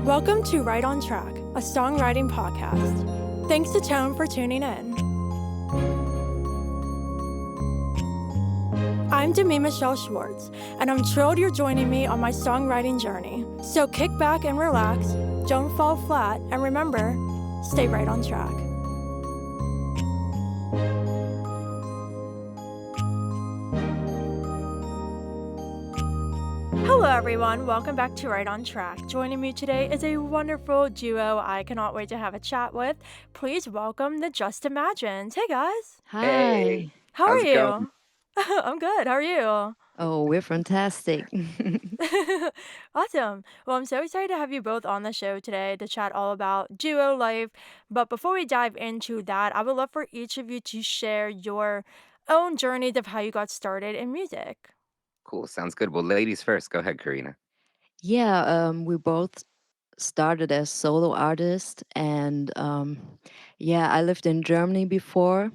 Welcome to Right on Track, a songwriting podcast. Thanks to Tone for tuning in. I'm Demi Michelle Schwartz, and I'm thrilled you're joining me on my songwriting journey. So kick back and relax, don't fall flat, and remember, stay right on track. Hello everyone, welcome back to Right on Track. Joining me today is a wonderful duo I cannot wait to have a chat with. Please welcome the Just Imagines. Hey guys, Hey, Hi. how are how's it going? you? I'm good, how are you? Oh, we're fantastic. Awesome. Well, I'm so excited to have you both on the show today to chat all about duo life. But before we dive into that, I would love for each of you to share your own journeys of how you got started in music. Cool, sounds good. Well, ladies first. Go ahead, Carina. Yeah, we both started as solo artists, and yeah, I lived in Germany before.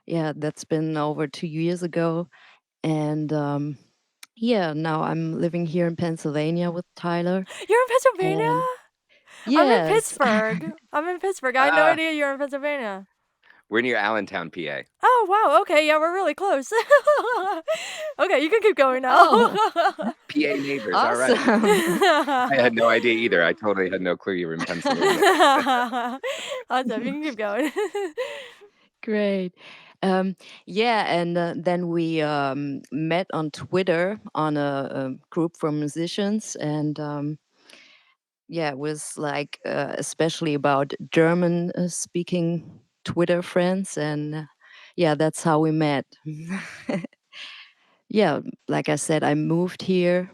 Yeah, that's been over 2 years ago, and yeah, now I'm living here in Pennsylvania with Tyler. You're in Pennsylvania? And I'm in yes, Pittsburgh. I'm in Pittsburgh. I had no Uh, idea you're in Pennsylvania. we're near Allentown, PA. Oh, wow. Okay. Yeah, we're really close. Okay, you can keep going now. oh, PA neighbors. All right. awesome, I had no idea either. I totally had no clue you were in Pennsylvania. Awesome. You can keep going. great. Yeah, and then we met on Twitter on a group for musicians, and yeah, it was like especially about German speaking Twitter friends, and yeah, that's how we met. Yeah, like I said, I moved here,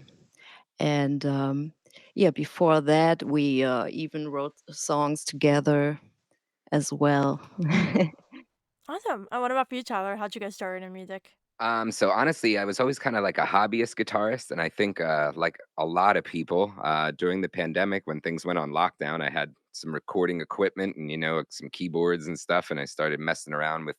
and yeah, before that, we even wrote songs together as well. Awesome. And what about for you, Tyler? How'd you get started in music? So honestly, I was always kind of like a hobbyist guitarist, and I think like a lot of people during the pandemic when things went on lockdown, I had some recording equipment and some keyboards and stuff, and I started messing around with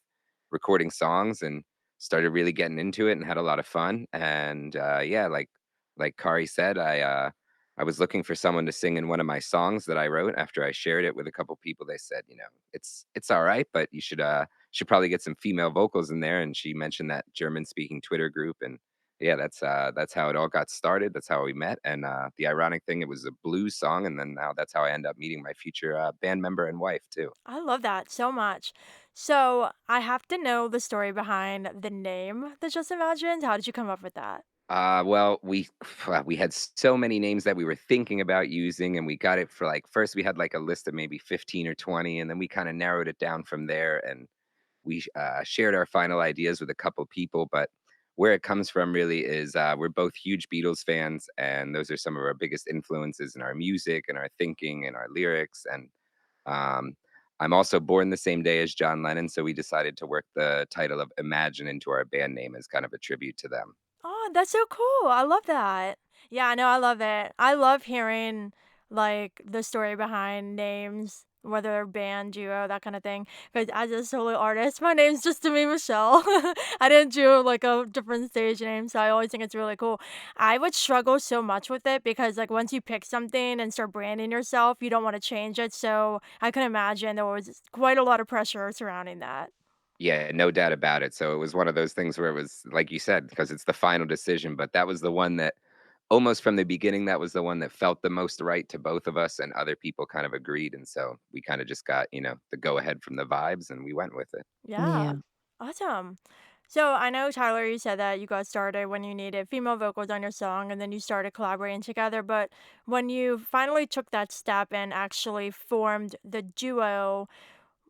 recording songs and started really getting into it and had a lot of fun. And yeah, like Kari said, I was looking for someone to sing in one of my songs that I wrote. After I shared it with a couple people, they said, it's all right, but you should probably get some female vocals in there. And she mentioned that German speaking Twitter group. And yeah, that's how it all got started. That's how we met. And the ironic thing, it was a blues song. And then now that's how I end up meeting my future band member and wife too. I love that so much. So I have to know the story behind the name, The Just Imagines. How did you come up with that? Well, we had so many names that we were thinking about using, and we got it for like first we had like a list of maybe 15 or 20, and then we kind of narrowed it down from there. And we shared our final ideas with a couple people, but where it comes from really is we're both huge Beatles fans, and those are some of our biggest influences in our music and our thinking and our lyrics. And um, I'm also born the same day as John Lennon, so we decided to work the title of Imagine into our band name as kind of a tribute to them. Oh, that's so cool. I love that. Yeah, I know. I love it. I love hearing like the story behind names, whether they're band, duo, that kind of thing. Because as a solo artist, my name's just to me, Michelle. I didn't do like a different stage name, so I always think it's really cool. I would struggle so much with it because like once you pick something and start branding yourself, you don't want to change it. So I can imagine there was quite a lot of pressure surrounding that. Yeah, no doubt about it. So it was one of those things where it was like you said, because it's the final decision, but that was the one that almost from the beginning, that was the one that felt the most right to both of us, and other people kind of agreed. And so we kind of just got, the go ahead from the vibes and we went with it. Yeah, Yeah. awesome. So I know Tyler, you said that you got started when you needed female vocals on your song and then you started collaborating together. But when you finally took that step and actually formed the duo,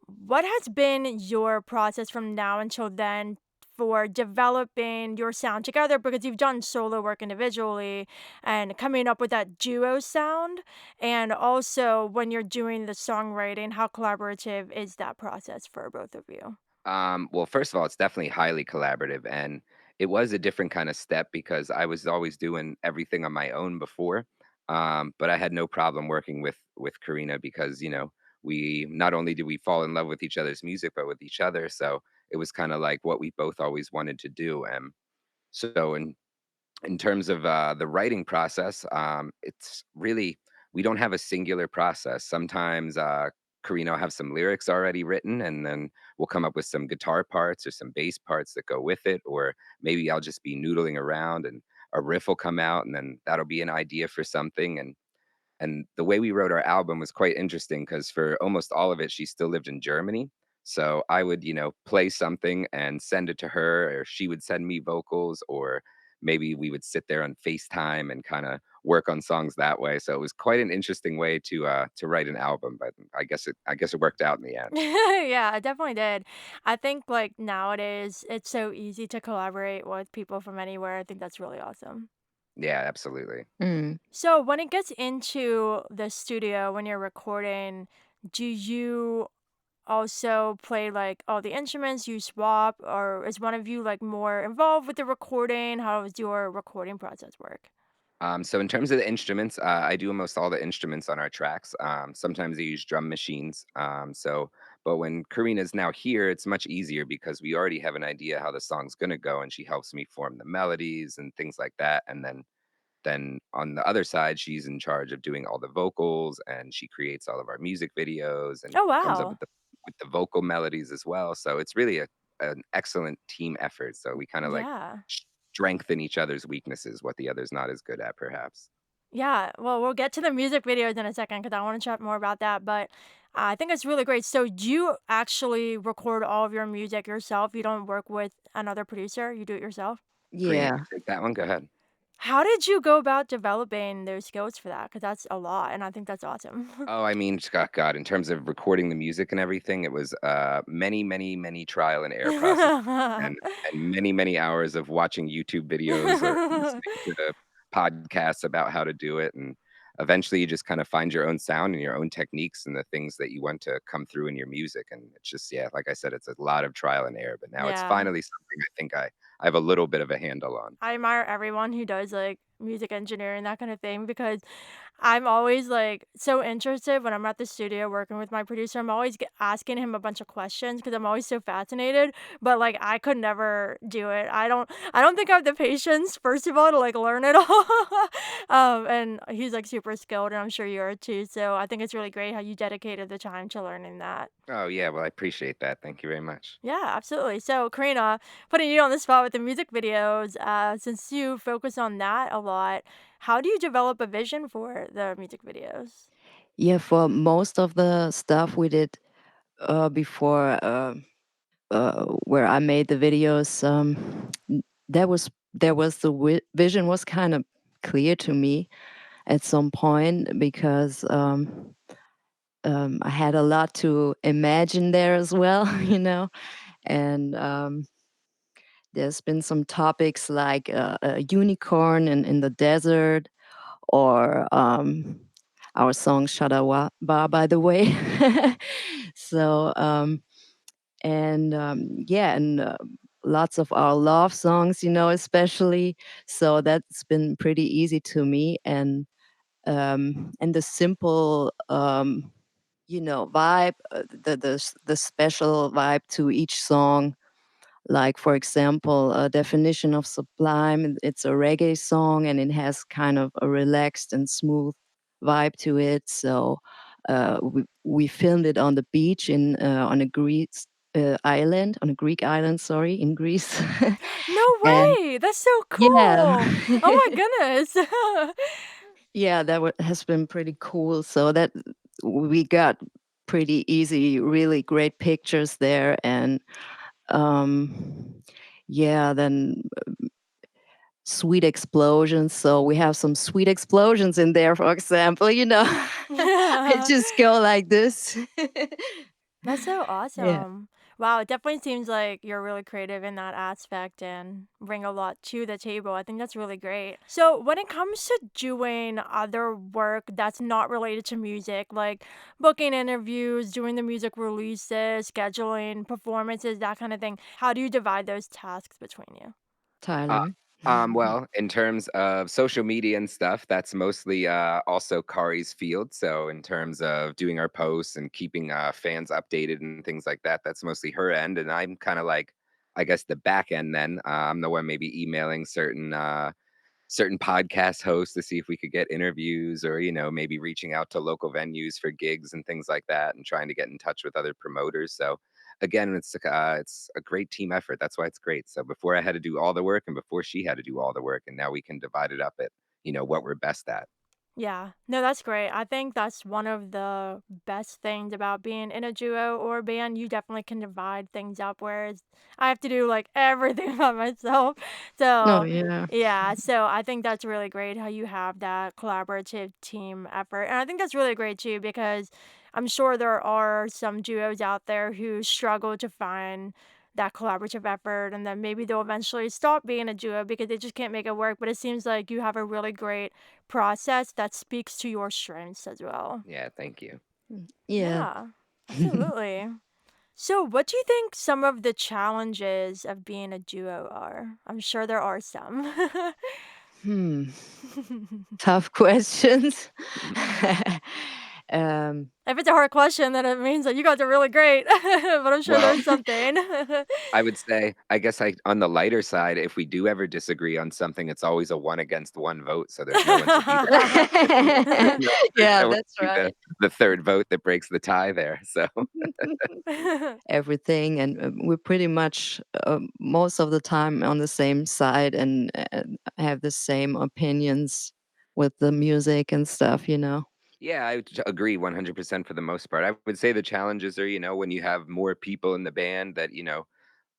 what has been your process from now until then for developing your sound together? Because you've done solo work individually and coming up with that duo sound. And also when you're doing the songwriting, how collaborative is that process for both of you? Well, first of all, it's definitely highly collaborative, and it was a different kind of step because I was always doing everything on my own before. But I had no problem working with Karina because we not only did we fall in love with each other's music, but with each other. So it was kind of like what we both always wanted to do. And so in terms of the writing process, it's really we don't have a singular process. Sometimes Karina will have some lyrics already written, and then we'll come up with some guitar parts or some bass parts that go with it. Or maybe I'll just be noodling around and a riff will come out, and then that'll be an idea for something. And the way we wrote our album was quite interesting because for almost all of it, she still lived in Germany. So I would, play something and send it to her, or she would send me vocals, or maybe we would sit there on FaceTime and kind of work on songs that way. So it was quite an interesting way to write an album, but I guess it worked out in the end. Yeah, I definitely did. I think like nowadays it's so easy to collaborate with people from anywhere. I think that's really awesome. Yeah, absolutely. Mm. So when it gets into the studio when you're recording, do you also play like all the instruments, you swap, or is one of you like more involved with the recording? How does your recording process work? So in terms of the instruments, I do almost all the instruments on our tracks. Sometimes I use drum machines. But when Karina's now here, it's much easier because we already have an idea how the song's gonna go, and she helps me form the melodies and things like that. And then on the other side, she's in charge of doing all the vocals, and she creates all of our music videos and Oh comes up wow. with the vocal melodies as well. So it's really an excellent team effort. So we kind of like Yeah. strengthen each other's weaknesses, what the other's not as good at, perhaps. Yeah, well, we'll get to the music videos in a second because I want to chat more about that. But I think it's really great. So, do you actually record all of your music yourself? You don't work with another producer, you do it yourself? Karina, Yeah. you take that one. Go ahead. How did you go about developing those skills for that? Because that's a lot, and I think that's awesome. Oh, I mean, God, in terms of recording the music and everything, it was many, many, many trial and error process, and many, many hours of watching YouTube videos or listening to podcasts about how to do it. And eventually, you just kind of find your own sound and your own techniques and the things that you want to come through in your music. And it's just, yeah, like I said, it's a lot of trial and error. But now it's Yeah. finally something I think I have a little bit of a handle on. I admire everyone who does like music engineering, that kind of thing, because I'm always like so interested when I'm at the studio working with my producer. I'm always asking him a bunch of questions because I'm always so fascinated. But like I could never do it. I don't think I have the patience, first of all, to like learn it all. And he's like super skilled, and I'm sure you are too. So I think it's really great how you dedicated the time to learning that. Oh, yeah. Well, I appreciate that. Thank you very much. Yeah, absolutely. So, Karina, putting you on the spot with the music videos, since you focus on that a lot, how do you develop a vision for the music videos? Yeah, for most of the stuff we did before, where I made the videos, there was vision was kind of clear to me at some point because I had a lot to imagine there as well, and there's been some topics like a unicorn in the desert, or our song Shadawa Ba, by the way. so, yeah, and lots of our love songs, especially. So that's been pretty easy to me. And the simple, vibe, the special vibe to each song, like, for example, a definition of Sublime, it's a reggae song and it has kind of a relaxed and smooth vibe to it. So we filmed it on the beach on a Greece island, on a Greek island, sorry, in Greece. No And way! That's so yeah. cool! Oh my goodness! Yeah, that has been pretty cool. So that we got pretty easy, really great pictures there. And um yeah, then sweet explosions. So we have some sweet explosions in there, for example, I just go like this. That's so Yeah. awesome. Wow, it definitely seems like you're really creative in that aspect and bring a lot to the table. I think that's really great. So, when it comes to doing other work that's not related to music, like booking interviews, doing the music releases, scheduling performances, that kind of thing, how do you divide those tasks between you? Uh, Tyler. well, in terms of social media and stuff, that's mostly also Kari's field. So, in terms of doing our posts and keeping fans updated and things like that, that's mostly her end. And I'm kind of like, I guess, the back end then. I'm the one maybe emailing certain podcast hosts to see if we could get interviews or, maybe reaching out to local venues for gigs and things like that and trying to get in touch with other promoters. So again, it's a great team effort. That's why it's great. So before I had to do all the work and before she had to do all the work, and now we can divide it up at, what we're best at. Yeah. No, that's great. I think that's one of the best things about being in a duo or a band. You definitely can divide things up, whereas I have to do like everything by myself. Oh, So, yeah. yeah. So I think that's really great how you have that collaborative team effort. And I think that's really great too, because I'm sure there are some duos out there who struggle to find that collaborative effort, and then maybe they'll eventually stop being a duo because they just can't make it work. But it seems like you have a really great process that speaks to your strengths as well. Yeah, thank you. Yeah. Yeah, absolutely. So, what do you think some of the challenges of being a duo are? I'm sure there are some. Hmm. Tough questions. um, If it's a hard question, then it means that you guys are really great, but I'm sure Well, there's something. I would say, I guess on the lighter side, if we do ever disagree on something, it's always a one against one vote. So there's no one to be there's yeah, no one to that's be right. the third vote that breaks the tie there. So Everything, and we're pretty much most of the time on the same side and have the same opinions with the music and stuff, you know. yeah, I would agree 100% for the most part. I would say the challenges are, when you have more people in the band that,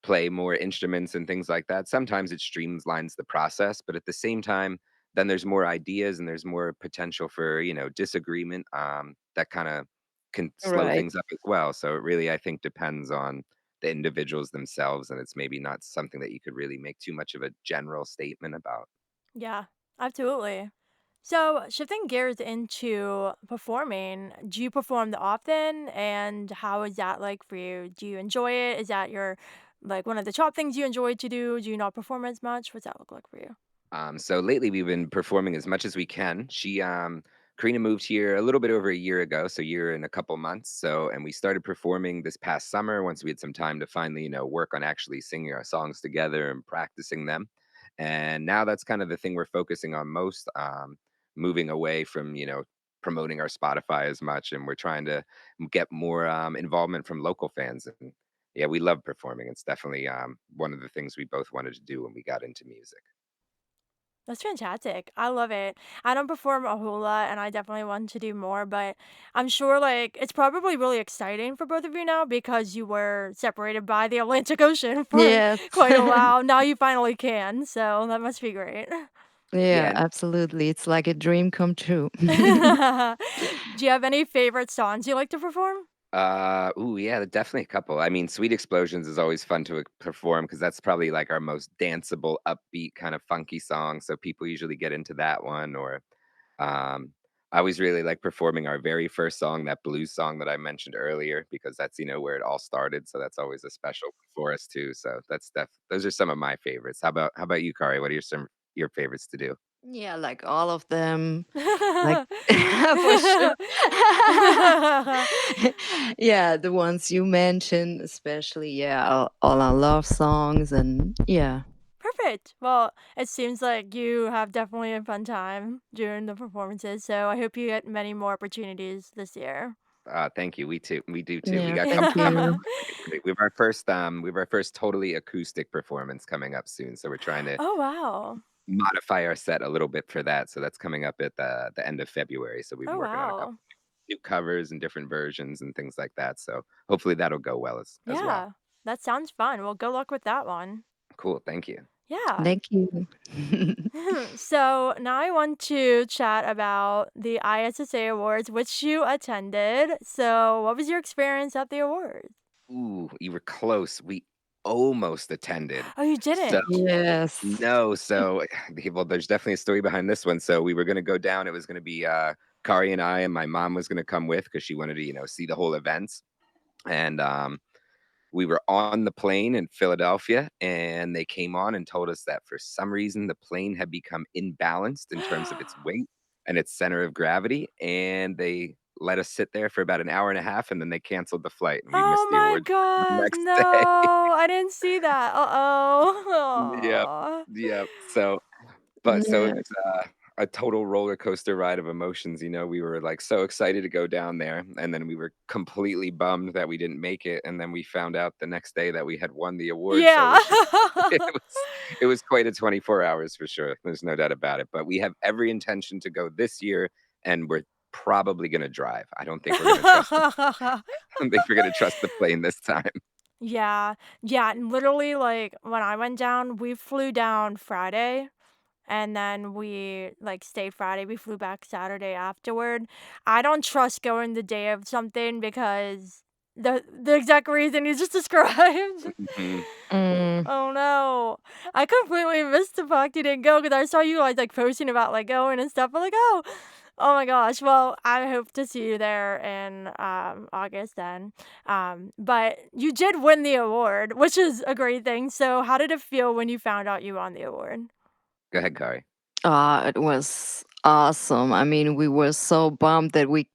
play more instruments and things like that. Sometimes it streamlines the process, but at the same time, then there's more ideas and there's more potential for, disagreement that kind of can slow Right. things up as well. So it really, I think, depends on the individuals themselves. And it's maybe not something that you could really make too much of a general statement about. Yeah, absolutely. So, shifting gears into performing, do you perform often, and how is that like for you? Do you enjoy it? Is that your like one of the top things you enjoy to do? Do you not perform as much? What's that look like for you? So lately we've been performing as much as we can. Karina moved here a little bit over a year ago, so year and a couple months. So, and we started performing this past summer once we had some time to finally, work on actually singing our songs together and practicing them. And now that's kind of the thing we're focusing on most, moving away from, promoting our Spotify as much. And we're trying to get more involvement from local fans. And yeah, we love performing. It's definitely one of the things we both wanted to do when we got into music. That's fantastic. I love it. I don't perform a whole lot, and I definitely want to do more, but I'm sure like it's probably really exciting for both of you now because you were separated by the Atlantic Ocean for Yes. quite a while. Now you finally can, so that must be great. Yeah, Yeah, absolutely. It's like a dream come true. Do you have any favorite songs you like to perform? ooh, yeah, definitely a couple. I mean, Sweet Explosions is always fun to perform because that's probably like our most danceable, upbeat, kind of funky song. So people usually get into that one. Or um, I always really like performing our very first song, that blues song that I mentioned earlier, because that's where it all started. So that's always a special one for us too. So those are some of my favorites. How about you, Kari? What are your favorites to do? Yeah, like all of them. Like for sure. Yeah, the ones you mentioned, especially, yeah, all our love songs and yeah. Perfect. Well, it seems like you have definitely a fun time during the performances, so I hope you get many more opportunities this year. Thank you. We too. We do too. We Yeah, got a thank couple coming up. you. I think it's great. We have our first totally acoustic performance coming up soon. So we're trying to Oh, wow. modify our set a little bit for that. So that's coming up at the end of February. So we've been Oh, working on a couple wow. new covers and different versions and things like that. So hopefully that'll go well as well. Yeah, that sounds fun. Well, good luck with that one. Cool. Thank you. Yeah. Thank you. So now I want to chat about the ISSA Awards, which you attended. So, what was your experience at the awards? Ooh, you were close. We almost attended. Oh, you So didn't? Yes. no, so well, there's definitely a story behind this one. So we were gonna go down. It was gonna be Kari and I, and my mom was gonna come with because she wanted to, see the whole events. And we were on the plane in Philadelphia, and they came on and told us that for some reason the plane had become imbalanced in terms of its weight and its center of gravity, and they let us sit there for about an hour and a half, and then they canceled the flight, and we Oh missed the my awards the gosh, next day. no, I didn't see that. Yep, Uh-oh. yep. So But so it Yeah. was a total roller coaster ride of emotions. You know, we were like so excited to go down there, and then we were completely bummed that we didn't make it, and then we found out the next day that we had won the award. So it Yeah. was just it was quite a 24 hours for sure. There's no doubt about it. But we have every intention to go this year, and we're probably going to drive. I don't think we're going to trust the I don't think we're going to trust the plane this time. Yeah. Yeah, and literally, like, when I went down, we flew down Friday, and then we, like, stayed Friday, we flew back Saturday afterward. I don't trust going the day of something because the exact reason you just described. Mhm. Mm. Oh, no. I completely missed the fact you didn't go because I saw you guys, like, posting about, like, going and stuff. I'm like, "Oh, oh my gosh." Well, I hope to see you there in, August then. But you did win the award, which is a great thing. So how did it feel when you found out you won the award? Go ahead, Kari. It was awesome. I mean, we were so bummed that we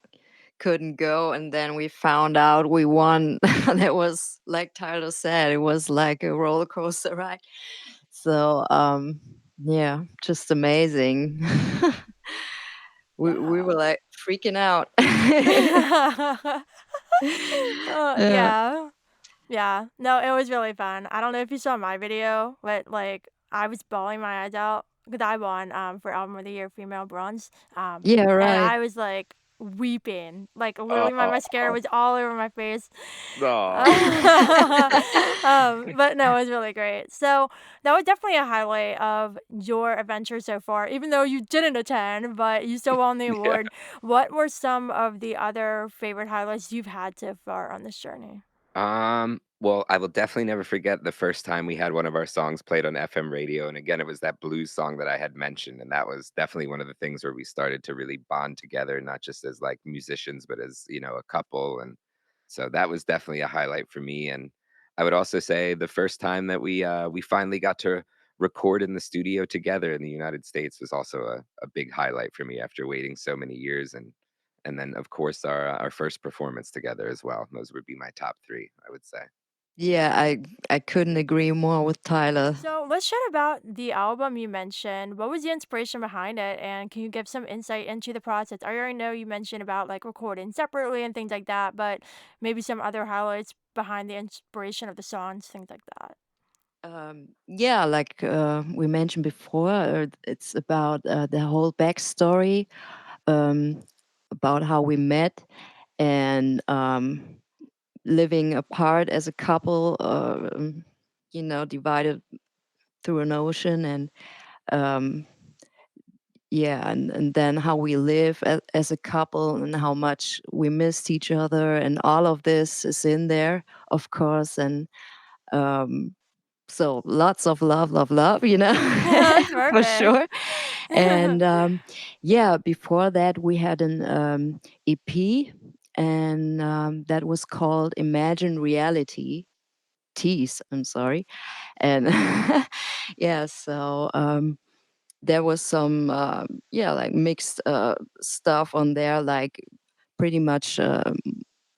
couldn't go, and then we found out we won. And it was like Tyler said, it was like a roller coaster ride. So, yeah, just amazing. We were Yeah. like freaking out. Uh, Yeah. Yeah. No, it was really fun. I don't know if you saw my video, but, like, I was bawling my eyes out because I won, for Album of the Year Female Bronze, yeah, and right. I was, like, weeping. Like, literally, my Oh, mascara was all over my face. no. But no, it was really great. So, that was definitely a highlight of your adventure so far, even though you didn't attend, but you still won the Yeah. award. What were some of the other favorite highlights you've had so far on this journey? Well, I will definitely never forget the first time we had one of our songs played on FM radio. And again, it was that blues song that I had mentioned. And that was definitely one of the things where we started to really bond together, not just as like musicians, but as, you know, a couple. And so that was definitely a highlight for me. And I would also say the first time that we finally got to record in the studio together in the United States was also a big highlight for me after waiting so many years. And then, of course, our first performance together as well. Those would be my top 3, I would say. Yeah, I couldn't agree more with Tyler. So let's chat about the album you mentioned. What was the inspiration behind it? And can you give some insight into the process? I already know you mentioned about like recording separately and things like that, but maybe some other highlights behind the inspiration of the songs, things like that. Yeah, like we mentioned before, it's about the whole backstory, um, about how we met and living apart as a couple, divided through an ocean, and um, yeah, and then how we live as a couple and how much we missed each other, and all of this is in there, of course, and um, so lots of love, love, love, That's for perfect. sure. And yeah, before that, we had an EP, and that was called Imagine Reality. Tease, I'm sorry. And yeah, so there was some, yeah, like mixed stuff on there, like pretty much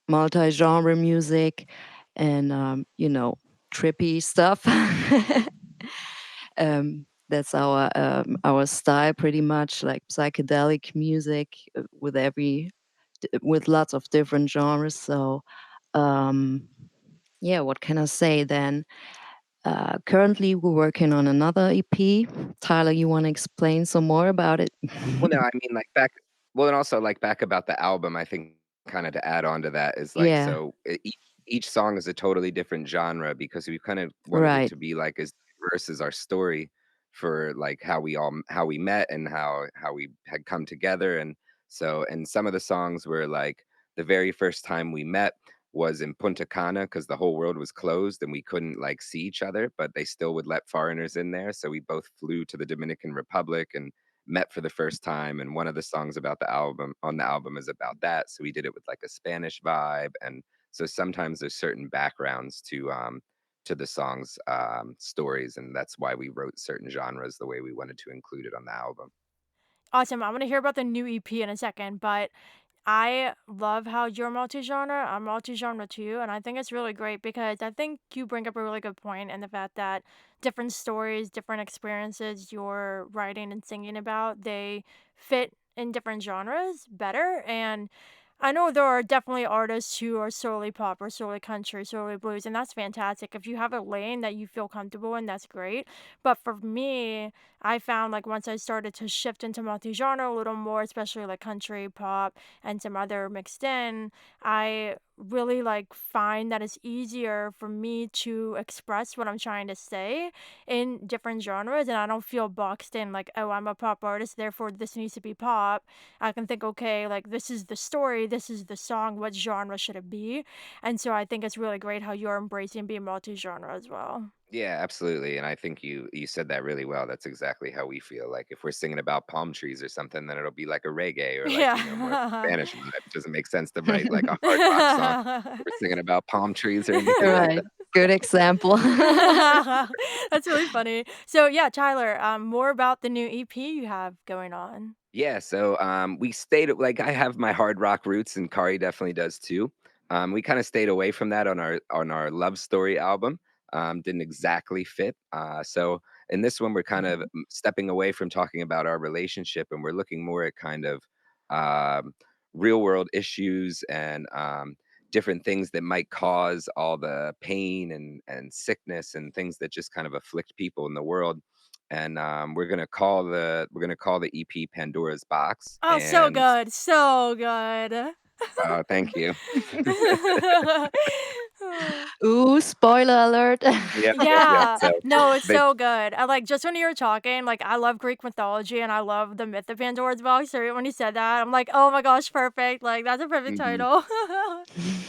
multi genre music and, trippy stuff. That's our style, pretty much like psychedelic music with lots of different genres. So, um, yeah, what can I say then? Currently, we're working on another EP. Tyler, you want to explain some more about it? Well, no, I mean, like, back well, and also, like, back about the album, I think kinda to add on to that is, like, Yeah, so each song is a totally different genre because we kind of wanted it right. to be, like, as diverse as our story for, like, how we met and how we had come together, and some of the songs were, like, the very first time we met was in Punta Cana because the whole world was closed and we couldn't, like, see each other, but they still would let foreigners in there, so we both flew to the Dominican Republic and met for the first time, and one of the songs about the album on the album is about that, so we did it with, like, a Spanish vibe, and so sometimes there's certain backgrounds to the songs, stories, and that's why we wrote certain genres the way we wanted to include it on the album. Awesome. I want to hear about the new EP in a second, but I love how you're multi-genre. I'm multi-genre too, and I think it's really great because I think you bring up a really good point in the fact that different stories, different experiences you're writing and singing about, they fit in different genres better. And I know there are definitely artists who are solely pop or solely country, solely blues, and that's fantastic. If you have a lane that you feel comfortable in, that's great. But for me, I found like once I started to shift into multi-genre a little more, especially like country, pop, and some other mixed in, I really like find that it's easier for me to express what I'm trying to say in different genres, and I don't feel boxed in like, oh, I'm a pop artist, therefore this needs to be pop. I can think, okay, like this is the story, this is the song, what genre should it be? And so I think it's really great how you're embracing being multi-genre as well. Yeah, absolutely, and I think you said that really well. That's exactly how we feel. Like if we're singing about palm trees or something, then it'll be like a reggae or like, more of a Yeah. Spanish vibe. It doesn't make sense to write like a hard rock song if we're singing about palm trees or anything like Right. that. Good example. That's really funny. So yeah, Tyler, more about the new EP you have going on. Yeah, so, we stayed like, I have my hard rock roots, and Kari definitely does too. We kinda stayed away from that on our Love Story album, didn't exactly fit, so in this one, we're kind of, Mhm. stepping away from talking about our relationship, and we're looking more at kind of, um, real world issues and, different things that might cause all the pain and sickness and things that just kind of afflict people in the world, and we're gonna call the EP Pandora's Box. Oh, so And good, so good. thank you. Ooh, spoiler alert. Yep, yep, yep. Yeah. So No, it's they so good. I like just when you were talking, like I love Greek mythology and I love the myth of Pandora's box. So when you said that, I'm like, oh my gosh, perfect. Like that's a perfect mhm. title.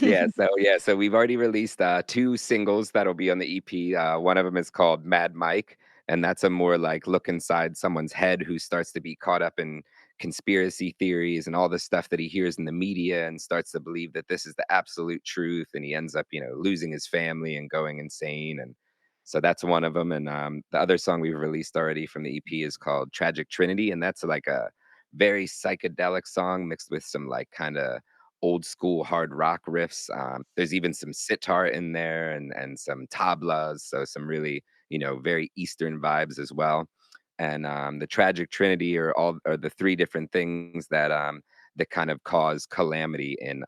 Yeah, so we've already released, 2 singles that'll be on the EP. One of them is called Mad Mike, and that's a more like look inside someone's head who starts to be caught up in conspiracy theories and all the stuff that he hears in the media and starts to believe that this is the absolute truth, and he ends up, losing his family and going insane, and so that's one of them. And, the other song we've released already from the EP is called Tragic Trinity, and that's like a very psychedelic song mixed with some, like, kinda old school hard rock riffs. There's even some sitar in there and some tablas, so some really, very Eastern vibes as well. And the tragic trinity are the three different things that kind of cause calamity in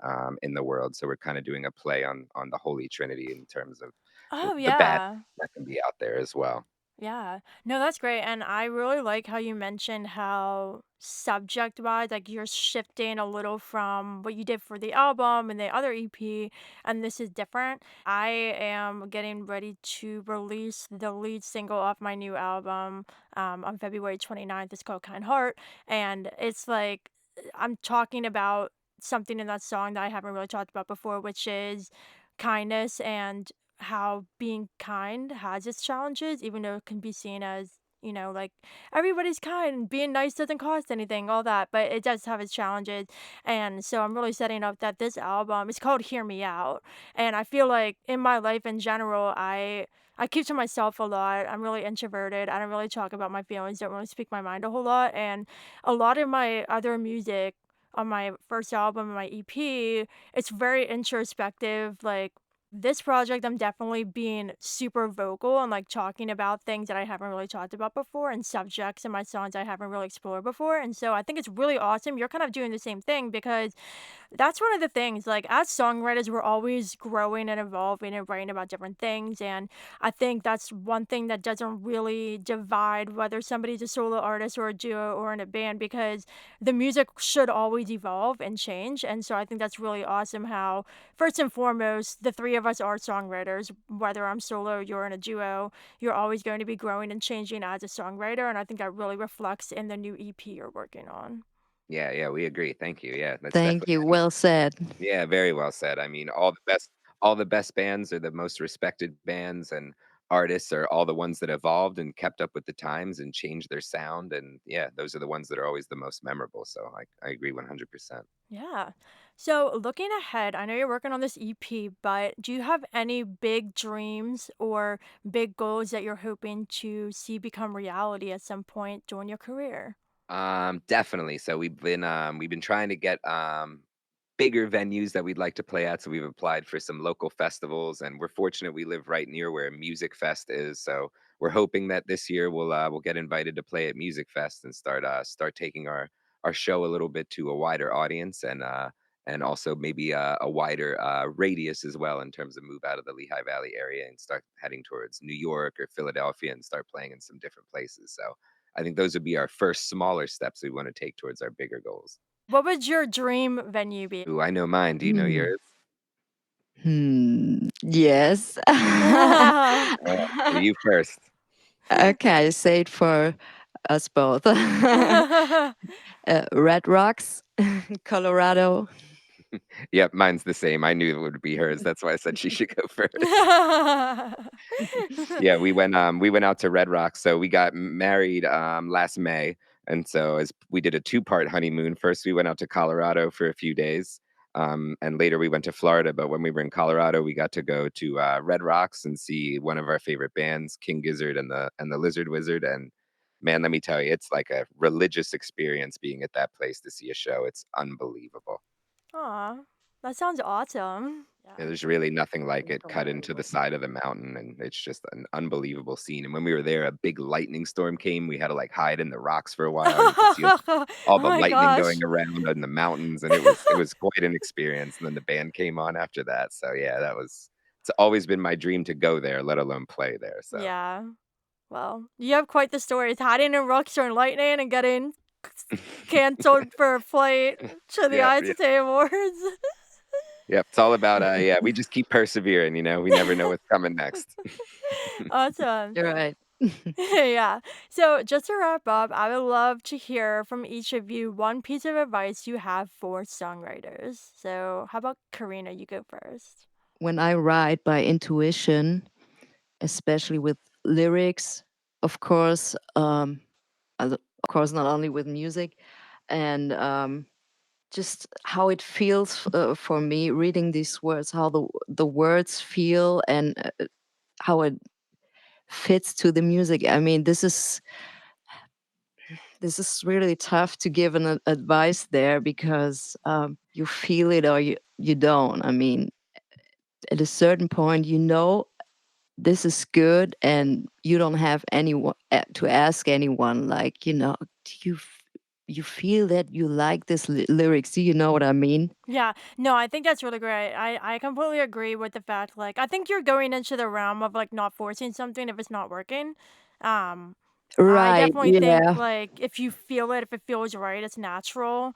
the world. So we're kind of doing a play on the Holy Trinity in terms of Oh the bad yeah. that can be out there as well. Yeah. No, that's great. And I really like how you mentioned how subject wise, like you're shifting a little from what you did for the album and the other EP, and this is different. I am getting ready to release the lead single off my new album on February 29th. It's called Kind Heart. And it's like I'm talking about something in that song that I haven't really talked about before, which is kindness and how being kind has its challenges, even though it can be seen as, like everybody's kind and being nice doesn't cost anything, all that, but it does have its challenges. And so I'm really setting up that this album is called Hear Me Out. And I feel like in my life in general, I keep to myself a lot. I'm really introverted. I don't really talk about my feelings, don't really speak my mind a whole lot. And a lot of my other music on my first album and my EP, it's very introspective, like this project, I'm definitely being super vocal and like talking about things that I haven't really talked about before and subjects in my songs I haven't really explored before. And so I think it's really awesome. You're kind of doing the same thing because that's one of the things, like, as songwriters, we're always growing and evolving and writing about different things, and I think that's one thing that doesn't really divide whether somebody's a solo artist or a duo or in a band because the music should always evolve and change, and so I think that's really awesome how, first and foremost, the 3 of us are songwriters. Whether I'm solo, you're in a duo, you're always going to be growing and changing as a songwriter, and I think that really reflects in the new EP you're working on. Yeah, yeah, we agree. Thank you. Yeah, that's Thank definitely. you. Well said. Yeah, very well said. I mean, all the best bands are the most respected bands, and artists are all the ones that evolved and kept up with the times and changed their sound, and yeah, those are the ones that are always the most memorable, so I agree 100%. Yeah. So looking ahead, I know you're working on this EP, but do you have any big dreams or big goals that you're hoping to see become reality at some point during your career? Definitely. So we've been trying to get bigger venues that we'd like to play at. So we've applied for some local festivals, and we're fortunate we live right near where Music Fest is. So we're hoping that this year we'll get invited to play at Music Fest and start taking our show a little bit to a wider audience, and also maybe a wider radius as well, in terms of move out of the Lehigh Valley area and start heading towards New York or Philadelphia and start playing in some different places. So I think those would be our first smaller steps we want to take towards our bigger goals. What would your dream venue be? Ooh, I know mine. Do you know Mm. yours? Yes. So you first. Okay, say it for us both. Red Rocks, Colorado. Yep, mine's the same. I knew it would be hers. That's why I said she should go first. Yeah, we went out to Red Rock. So we got married last May, and so as we did a two-part honeymoon. First, we went out to Colorado for a few days, and later we went to Florida. But when we were in Colorado, we got to go to Red Rocks and see one of our favorite bands, King Gizzard and the Lizard Wizard. And man, let me tell you, it's like a religious experience being at that place to see a show. It's unbelievable. Aw, that sounds awesome. Yeah, Yeah. there's really nothing like it cut into the side of the mountain, and it's just an unbelievable scene. And when we were there, a big lightning storm came. We had to like hide in the rocks for a while. You could see Oh all the my lightning going gosh. around in the mountains, and it was quite an experience. And then the band came on after that. So yeah, it's always been my dream to go there, let alone play there. So Yeah. Well, you have quite the stories. Hiding in rocks during lightning and getting canceled for a flight to the yeah, yeah, ISSA Awards. yeah. It's all about yeah, we just keep persevering, we never know what's coming next. Awesome. You're right. Yeah. So, just to wrap up, I would love to hear from each of you one piece of advice you have for songwriters. So, how about Karina? You go first. When I write by intuition, especially with lyrics, of course, of course, not only with music, and just how it feels for me reading these words, how the words feel, and how it fits to the music. I mean, this is really tough to give an advice there because you feel it or you don't. I mean, at a certain point, this is good, and you don't have anyone to ask anyone. Like, do you feel that you like this lyrics? Do you know what I mean? Yeah, no, I think that's really great. I completely agree with the fact, like, I think you're going into the realm of like not forcing something if it's not working. Um, I Right. definitely think Yeah. like if you feel it, if it feels right, it's natural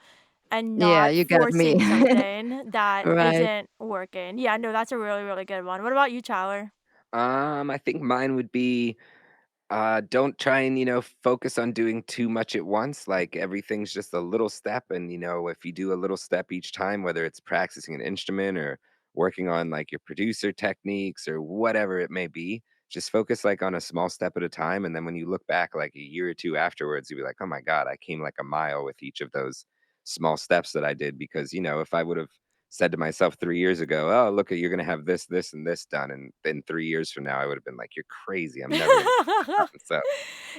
and Yeah. not You got me. forcing something that Right. isn't working. Yeah, no, that's a really, really good one. What about you, Tyler? I think mine would be don't try and, focus on doing too much at once. Like everything's just a little step. And, if you do a little step each time, whether it's practicing an instrument or working on like your producer techniques or whatever it may be, just focus like on a small step at a time. And then when you look back like a year or two afterwards, you'll be like, oh my God, I came like a mile with each of those small steps that I did. Because, if I would have said to myself 3 years ago, oh, look, you're going to have this, this, and this done. And then 3 years from now, I would have been like, you're crazy. I'm never going to get that done. So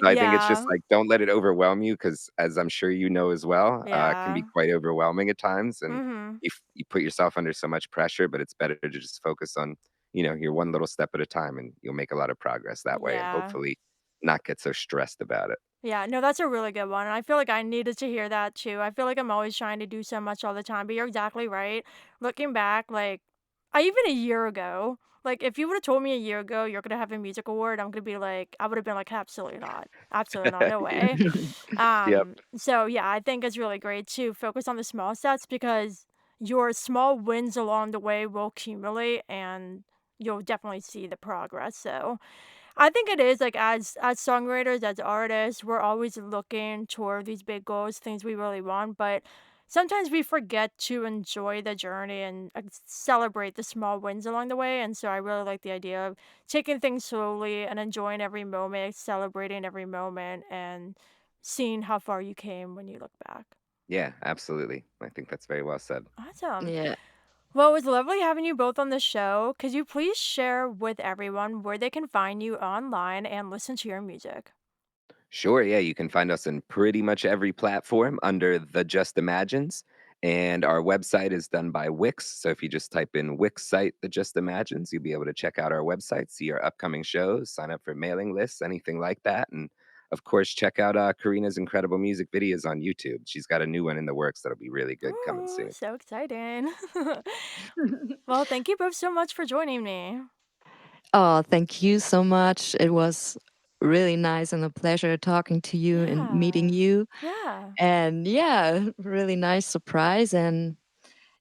I think it's just Yeah, like don't let it overwhelm you because, as I'm sure you know as well, it can be yeah. quite overwhelming at times, and Mhm. you put yourself under so much pressure. But it's better to just focus on your one little step at a time, and you'll make a lot of progress that way, and Yeah. hopefully not get so stressed about it. Yeah, no, that's a really good one, and I feel like I needed to hear that too. I feel like I'm always trying to do so much all the time, but you're exactly right. Looking back, like, I even a year ago, like, if you would've told me a year ago you're gonna have a music award, I'm gonna be like I would've been like, "Absolutely not. Absolutely not. No way." Yep. So yeah, I think it's really great to focus on the small steps because your small wins along the way will accumulate and you'll definitely see the progress. So I think it is like as songwriters, as artists, we're always looking toward these big goals, things we really want, but sometimes we forget to enjoy the journey and celebrate the small wins along the way. And so I really like the idea of taking things slowly and enjoying every moment, celebrating every moment, and seeing how far you came when you look back. Yeah, absolutely. I think that's very well said. Awesome. Yeah. Well, it was lovely having you both on the show. Could you please share with everyone where they can find you online and listen to your music? Sure, yeah, you can find us in pretty much every platform under the Just Imagines. And our website is done by Wix. So if you just type in Wix site that just imagines, you'll be able to check out our website, see our upcoming shows, sign up for mailing lists, anything like that. And of course, check out Karina's incredible music videos on YouTube. She's got a new one in the works that'll be really good coming Ooh, soon. so exciting. Well, thank you both so much for joining me. Oh, thank you so much. It was really nice and a pleasure talking to you and meeting Yeah. you. Yeah. And yeah, really nice surprise. And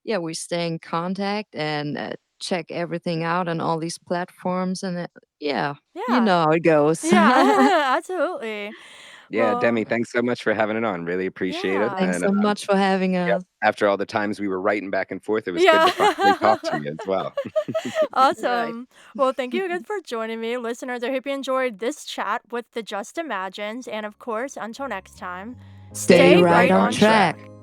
yeah, we stay in contact and check everything out on all these platforms. And yeah, you Yeah. know how it goes. Yeah, absolutely. Yeah, Well, Demi, thanks so much for having it on. Really appreciate it. yeah. Thanks And so much for having yeah, us. after all the times we were writing back and forth, it was good Yeah. to finally talk to you as well. Right. Awesome. Well, thank you again for joining me, listeners. I hope you enjoyed this chat with the Just Imagines. And of course, until next time, Stay Stay stay right right right on on on track. track. track.